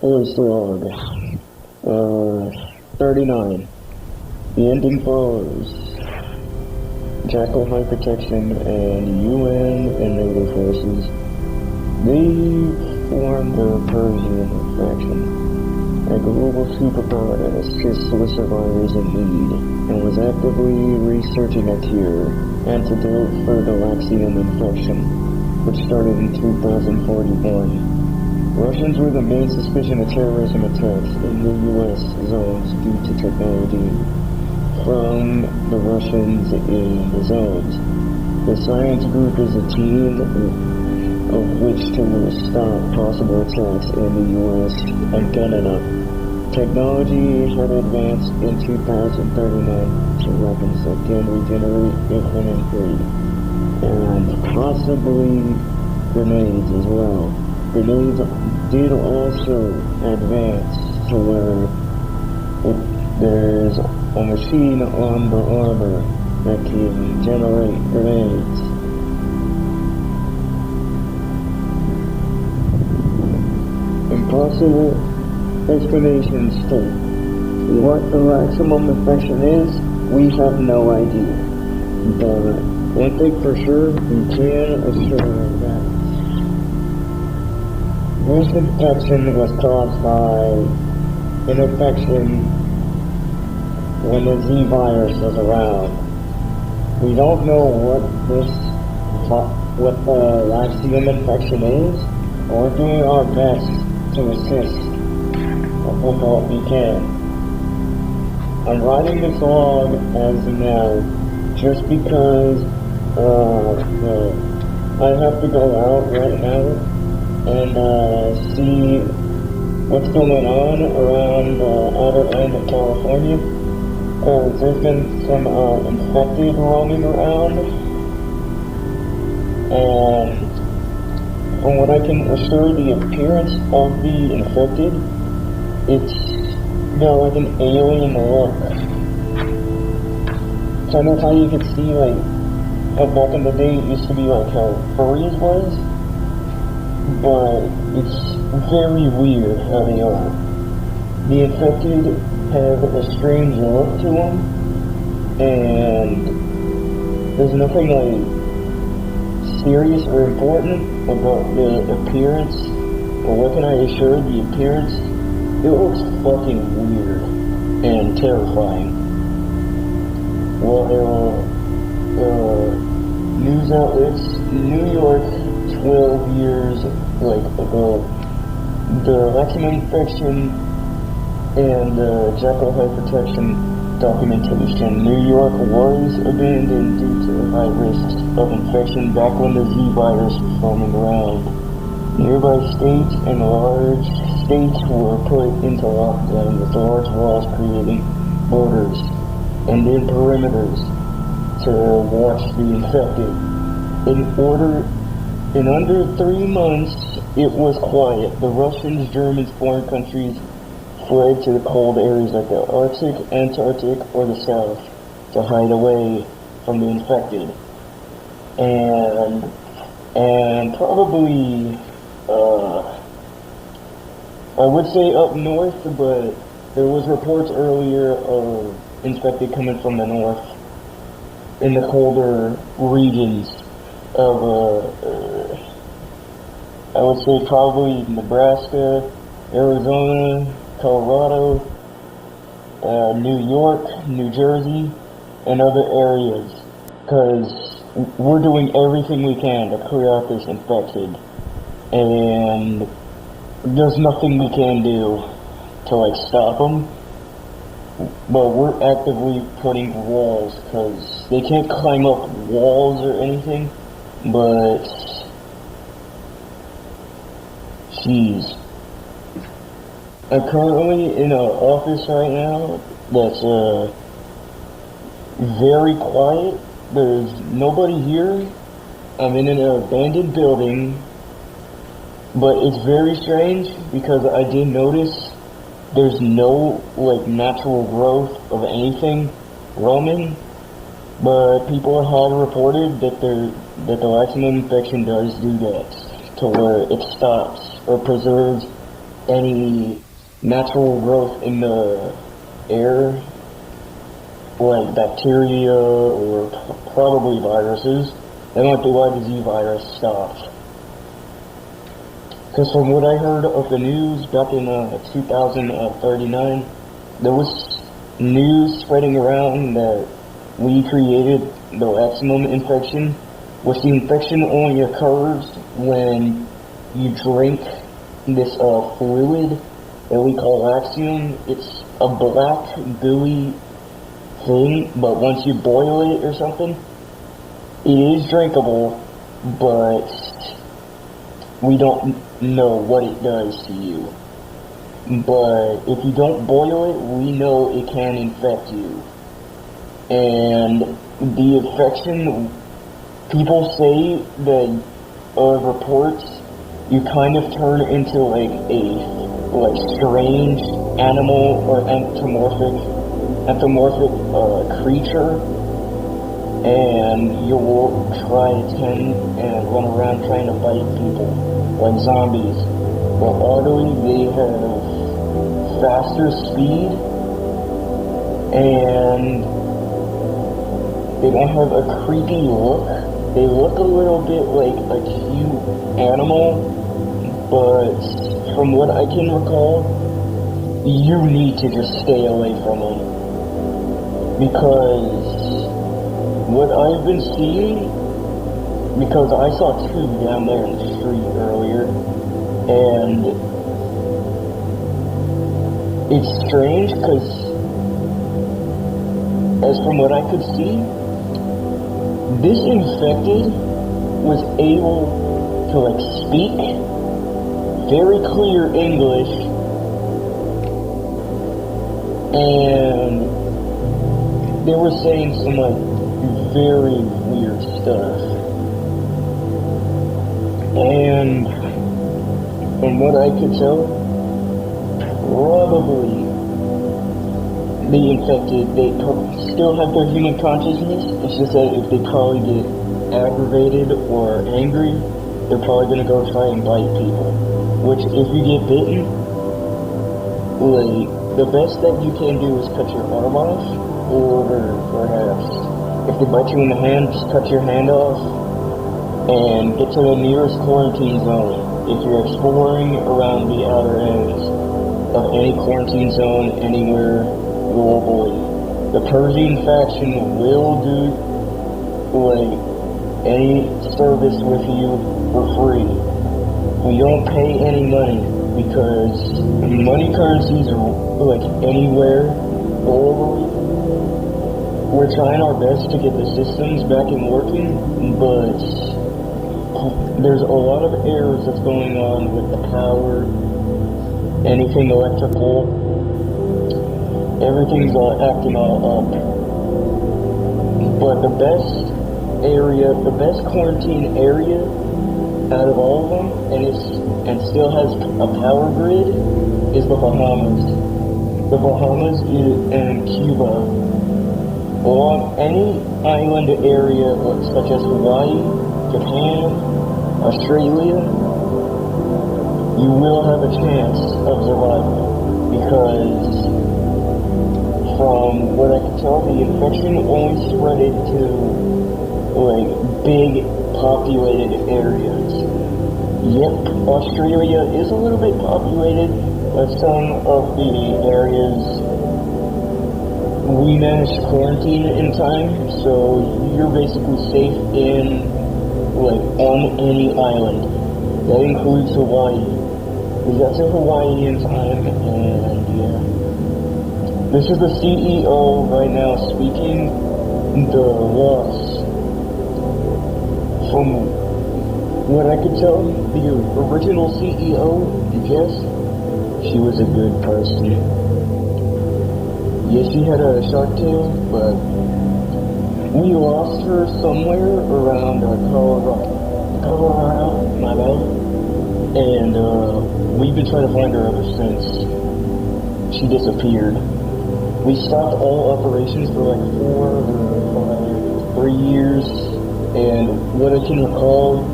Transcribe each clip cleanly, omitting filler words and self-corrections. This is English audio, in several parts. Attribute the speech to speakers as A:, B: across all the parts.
A: Voice log. 39. The ending follows. Jackal High Protection and UN and NATO forces. They formed the Persian faction, a global superpower that assists with survivors in need, and was actively researching a cure, antidote for the Laxium infection, which started in 2041. Russians were the main suspicion of terrorism attacks in the U.S. zones due to technology from the Russians in the zones. The science group is a team of which to stop possible attacks in the U.S. and Canada. Technology had advanced in 2039 to weapons that can regenerate infinitely, and possibly grenades as well. Grenades did also advance to where there's a machine on the armor that can generate grenades. Impossible explanations to what the maximum infection is, we have no idea. But one thing for sure, we can assure that this infection was caused by an infection when the Z virus was around. We don't know what the Laxium infection is, but we're doing our best to assist with what we can. I'm writing this log as of now just because I have to go out right now and see what's going on around the outer end of California. There's been some infected roaming around, and from what I can assure, the appearance of the infected, it's got like an alien look. Kind of how you could see like how back in the day it used to be like how furries was. But it's very weird how they are. The infected have a strange look to them, and there's nothing like serious or important about the appearance. But what can I assure? The appearance, it looks fucking weird and terrifying. Well, news outlets, New York, 12 years ago, the Laxium infection and Jackal High Protection documentation. New York was abandoned due to high risks of infection back when the Z virus was roaming around. Nearby states and large states were put into lockdown with large walls creating borders and then perimeters to watch the infected. In under 3 months, it was quiet. The Russians, Germans, foreign countries fled to the cold areas like the Arctic, Antarctic, or the South to hide away from the infected. And probably, I would say up north, but there was reports earlier of infected coming from the north in the colder regions of, I would say probably Nebraska, Arizona, Colorado, New York, New Jersey, and other areas, because we're doing everything we can to clear out this infected, and there's nothing we can do to stop them, but we're actively putting walls, because they can't climb up walls or anything, but jeez. I'm currently in an office right now that's very quiet. There's nobody here. I'm in an abandoned building, but it's very strange because I did notice there's no natural growth of anything roaming, but people had reported that the Laxium infection does do that, to where it stops or preserves any natural growth in the air, like bacteria or probably viruses. That might be why the Z virus stopped. Because from what I heard of the news back in 2039, there was news spreading around that we created the maximum infection, which the infection only occurs when you drink this fluid that we call Axiom. It's a black, gooey thing, but once you boil it or something, it is drinkable, but we don't know what it does to you. But if you don't boil it, we know it can infect you. And the infection, people say that reports, you kind of turn into like a strange animal or anthropomorphic creature, and you'll try to tend and run around trying to bite people like zombies. But oddly, they have faster speed, and they don't have a creepy look. They look a little bit like a cute animal, but from what I can recall, you need to just stay away from them. Because what I've been seeing, because I saw two down there in the street earlier, and it's strange because, as from what I could see, this infected was able to speak very clear English, and they were saying some very weird stuff. And from what I could tell, probably the infected, they still have their human consciousness. It's just that if they probably get aggravated or angry, they're probably going to go try and bite people. Which, if you get bitten, the best that you can do is cut your arm off, or perhaps, if they bite you in the hand, just cut your hand off and get to the nearest quarantine zone. If you're exploring around the outer ends of any quarantine zone anywhere globally, the Persian faction will do any service with you for free. We don't pay any money because money currencies are anywhere globally. We're trying our best to get the systems back in working, but there's a lot of errors that's going on with the power, anything electrical, everything's acting all up. But the best quarantine area out of all of them, and still has a power grid, is the Bahamas. The Bahamas and Cuba. Along any island area such as Hawaii, Japan, Australia, you will have a chance of survival, because from what I can tell, the infection only spread to big populated areas. Yep, Australia is a little bit populated, but some of the areas we managed to quarantine in time, so you're basically safe on any island. That includes Hawaii. We got to Hawaii in time, and yeah. This is the CEO right now speaking. The loss. From what I could tell, the original CEO, Jess, she was a good person. Yes, she had a shark tail, but we lost her somewhere around Colorado, my bad. And we've been trying to find her ever since she disappeared. We stopped all operations for 3 years, and what I can recall,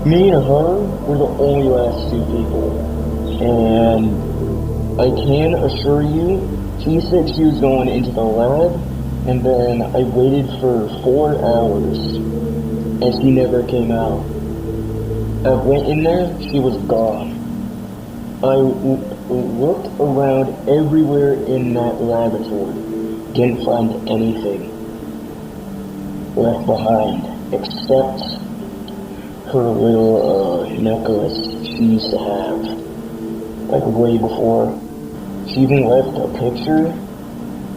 A: Me and her were the only last two people. And I can assure you, she said she was going into the lab, and then I waited for 4 hours, and she never came out. I went in there, she was gone. I looked around everywhere in that laboratory, didn't find anything left behind, except her little necklace she used to have, like way before. She even left a picture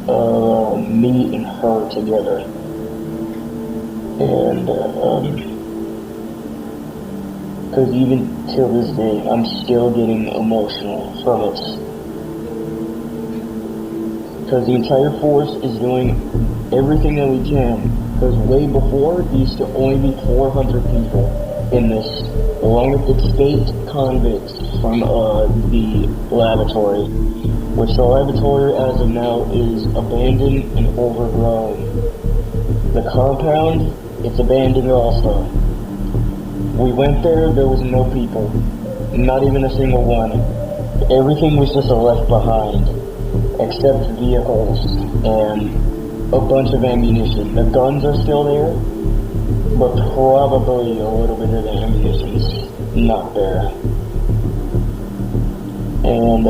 A: of me and her together. And, because even till this day, I'm still getting emotional from it. Because the entire force is doing everything that we can. Because way before, there used to only be 400 people in this, along with escaped convicts from the laboratory, which the laboratory as of now is abandoned and overgrown. The compound, it's abandoned also. We went there was no people, not even a single one. Everything was just left behind, except vehicles and a bunch of ammunition. The guns are still there, but probably a little bit of the ammunition's not there. And,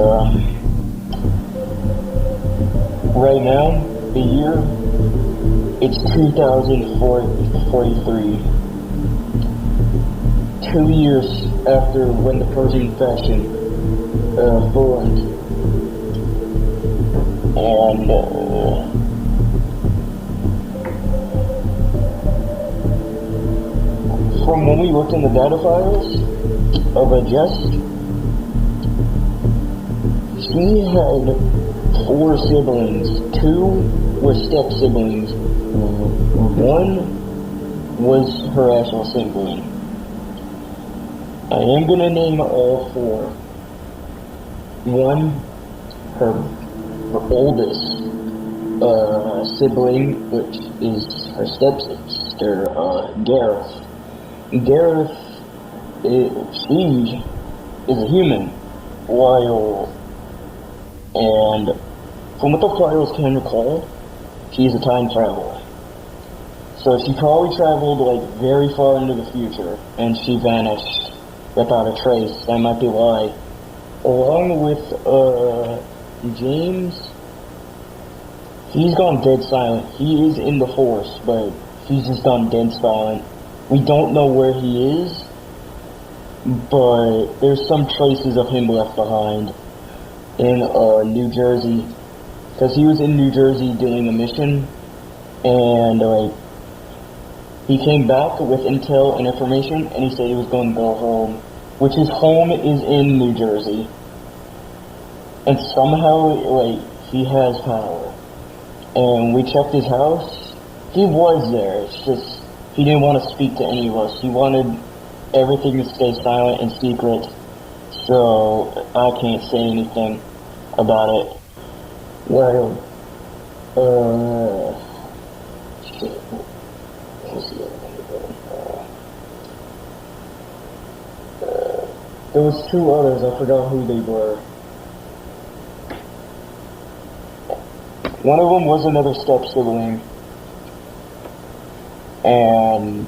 A: right now, the year, it's 2043. 2 years after when the Persian faction formed. And, from when we looked in the data files of Jess, she had 4 siblings. 2 were step siblings. 1 was her actual sibling. I am gonna name all 4. 1, her oldest sibling, which is her stepsister, Gareth. Gareth, she is a human, and from what the files can recall, she's a time traveler. So she probably traveled like very far into the future, and she vanished without a trace. That might be why. Along with James, he's gone dead silent. He is in the force, but he's just gone dead silent. We don't know where he is, but there's some traces of him left behind in New Jersey, because he was in New Jersey doing a mission, and he came back with intel and information, and he said he was going to go home, which his home is in New Jersey, and somehow he has power. And we checked his house. He was there. It's just he didn't want to speak to any of us. He wanted everything to stay silent and secret, so I can't say anything about it. Well, shit. There was 2 others, I forgot who they were. One of them was another step sibling, and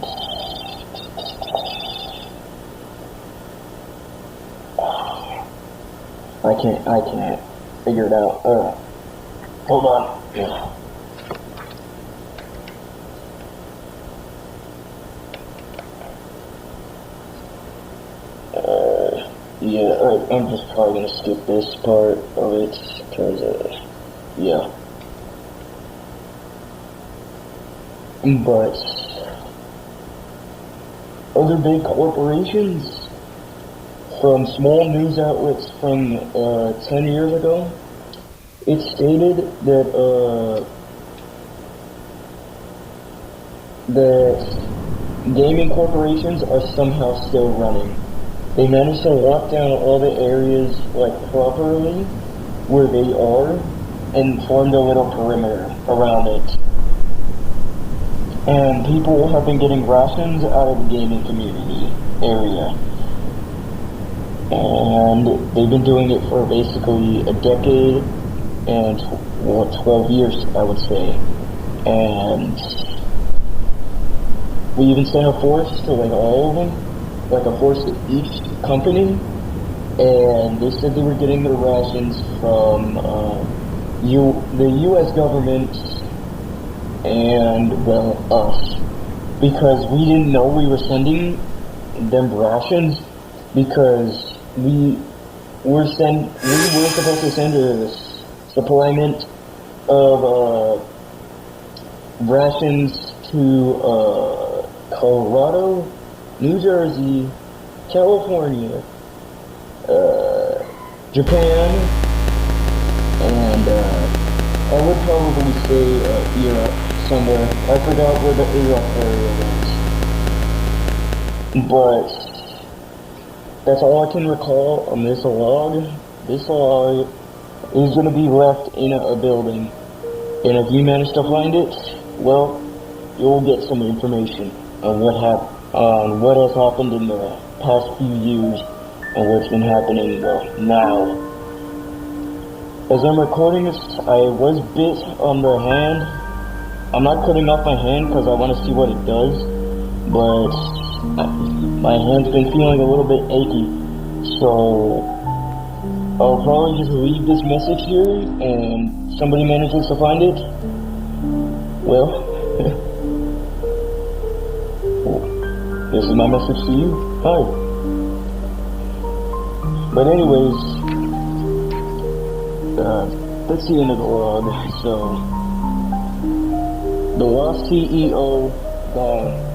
A: I can't figure it out. Hold on. Yeah. I'm just probably gonna skip this part of it, because, yeah. But other big corporations, from small news outlets from 10 years ago, it stated that gaming corporations are somehow still running. They managed to lock down all the areas properly where they are and formed a little perimeter around it. and people have been getting rations out of the gaming community area. And they've been doing it for basically a decade and 12 years, I would say. And we even sent a force to like all of them, like a force to each company, and they said they were getting their rations from the U.S. government and, well, us, because we didn't know we were sending them rations, because we were supposed to send a supplement of rations to Colorado, New Jersey, California, Japan, and I would probably say Europe somewhere. I forgot where the Europe area was, but that's all I can recall on this log. This log is going to be left in a building, and if you manage to find it, well, you'll get some information on what has happened in the past few years and what's been happening now. As I'm recording this, I was bit on the hand. I'm not cutting off my hand because I want to see what it does, but my hand's been feeling a little bit achy, so I'll probably just leave this message here, and somebody manages to find it, well, this is my message to you. Hi. But anyways, that's the end of the log. So, the lost CEO gone.